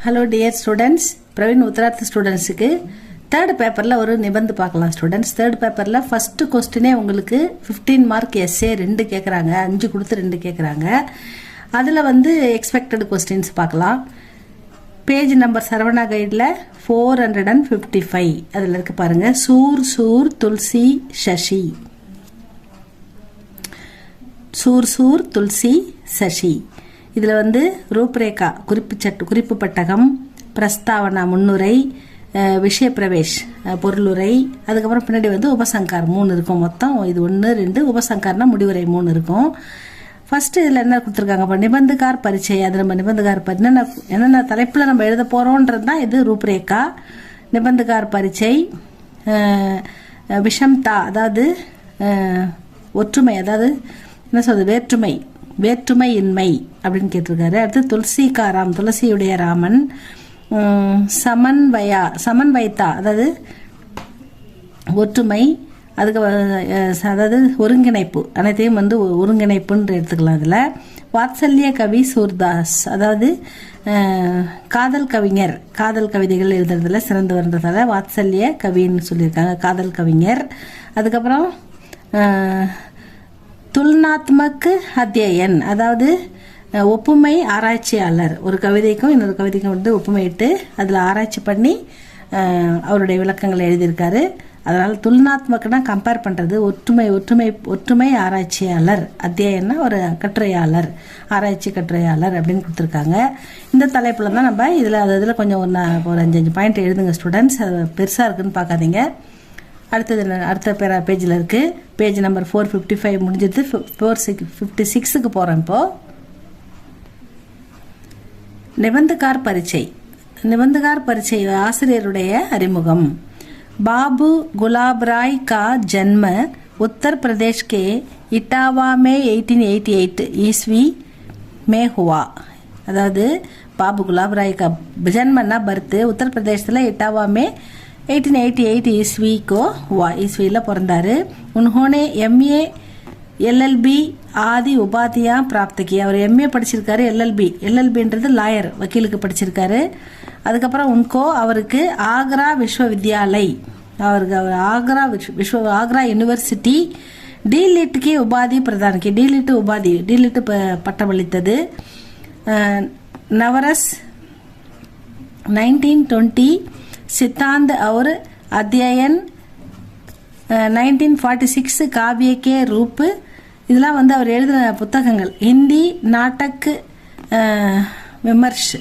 Hello dear students, Praveen உத்தரார்த்த ஸ்டூடெண்ட்ஸுக்கு third பேப்பரில் ஒரு நிபந்து பார்க்கலாம் ஸ்டூடெண்ட்ஸ். தேர்ட் பேப்பரில் ஃபஸ்ட்டு கொஸ்டினே உங்களுக்கு 15 மார்க் எஸ்ஏ 2 கேட்குறாங்க, 5 கொடுத்து 2 கேட்குறாங்க. அதில் வந்து எக்ஸ்பெக்டட் கொஸ்டின்ஸ் பார்க்கலாம். பேஜ் நம்பர் சரவணா கைடில் 455 அதில் இருக்கு பாருங்கள். சூர் சூர் துளசி சசி, சூர் சூர் துளசி சசி. இதில் வந்து ரூப்ரேகா குறிப்பு பட்டகம், பிரஸ்தாவனா முன்னுரை, விஷய பிரவேஷ் பொருளுரை, அதுக்கப்புறம் பின்னாடி வந்து உபசங்கார் 3 இருக்கும். மொத்தம் இது 1 2 உபசங்கார்னா முடிவுரை 3 இருக்கும். ஃபர்ஸ்ட் இதில் என்ன கொடுத்துருக்காங்க, இப்போ நிபந்துகார் பரிச்சை. அது நம்ம நிபந்துகார் என்னென்ன தலைப்பில் நம்ம எழுத போகிறோன்றது தான் இது ரூப்ரேகா. நிபந்துகார் பரிச்சை, விஷம்தா அதாவது ஒற்றுமை, அதாவது என்ன சொல்றது வேற்றுமையின்மை அப்படின்னு கேட்டிருக்காரு. அடுத்து துளசிகாராம் துளசியுடைய ராமன், சமன்வயத்தா அதாவது ஒற்றுமை, அதுக்கு அதாவது ஒருங்கிணைப்பு, அனைத்தையும் வந்து ஒருங்கிணைப்புன்னு எடுத்துக்கலாம். அதில் வாத்சல்ய கவி சூர்தாஸ் அதாவது காதல் கவிஞர், காதல் கவிதைகள் எழுதுறதுல சிறந்து வர்றதால வாத்சல்ய கவின்னு சொல்லியிருக்காங்க, காதல் கவிஞர். அதுக்கப்புறம் துல்னாத்மக் அத்தியன் அதாவது ஒப்புமை ஆராய்ச்சியாளர். ஒரு கவிதைக்கும் இன்னொரு கவிதைக்கும் வந்து ஒப்புமையிட்டு அதில் ஆராய்ச்சி பண்ணி அவருடைய விளக்கங்களை எழுதியிருக்காரு. அதனால் துல்னாத்மக்னா கம்பேர் பண்ணுறது, ஒற்றுமை ஆராய்ச்சியாளர், அத்தியன்னா ஒரு கட்டுரையாளர், ஆராய்ச்சி கட்டுரையாளர் அப்படின்னு கொடுத்துருக்காங்க. இந்த தலைப்பில் தான் நம்ம இதில் கொஞ்சம் ஒரு 5 பாயிண்ட் எழுதுங்க ஸ்டூடெண்ட்ஸ். அது பெருசாக இருக்குன்னு பார்க்காதீங்க. அடுத்த பேஜில் இருக்குது. பேஜ் நம்பர் 455 முடிஞ்சது. 456க்கு போகிறோம். இப்போது நிபந்துகார் பரிச்சை ஆசிரியருடைய அறிமுகம். बाबू गुलाब राय का जन्म उत्तर प्रदेश के इटावा में 1888 ईस्वी में हुआ. अदावद बाबू गुलाब राय का जन्मना बर्थ उत्तर प्रदेश इटावा में 1888 ईस्वी को हुआ. ईस्वीला பிறந்தாரு. उन्होंने MA LLB ஆதி உபாதியா प्राप्त किया. அவர் MA படிச்சிருக்காரு, LLBன்றது லாயர், வக்கீலுக்கு படிச்சிருக்காரு. அதுக்கப்புறம் அவருக்கு ஆக்ரா விஸ்வவித்யாலய், அவருக்கு ஆக்ரா யூனிவர்சிட்டி डीलिट உபாதி பிரதான डीलिट பட்டம் அளித்தது. नवरस 1920 सिद्धांत और अध्ययन 1946 काव्य के रूप. இதெல்லாம் வந்து அவர் எழுதின புத்தகங்கள். ஹிந்தி நாட்டக் விமர்ஷ்,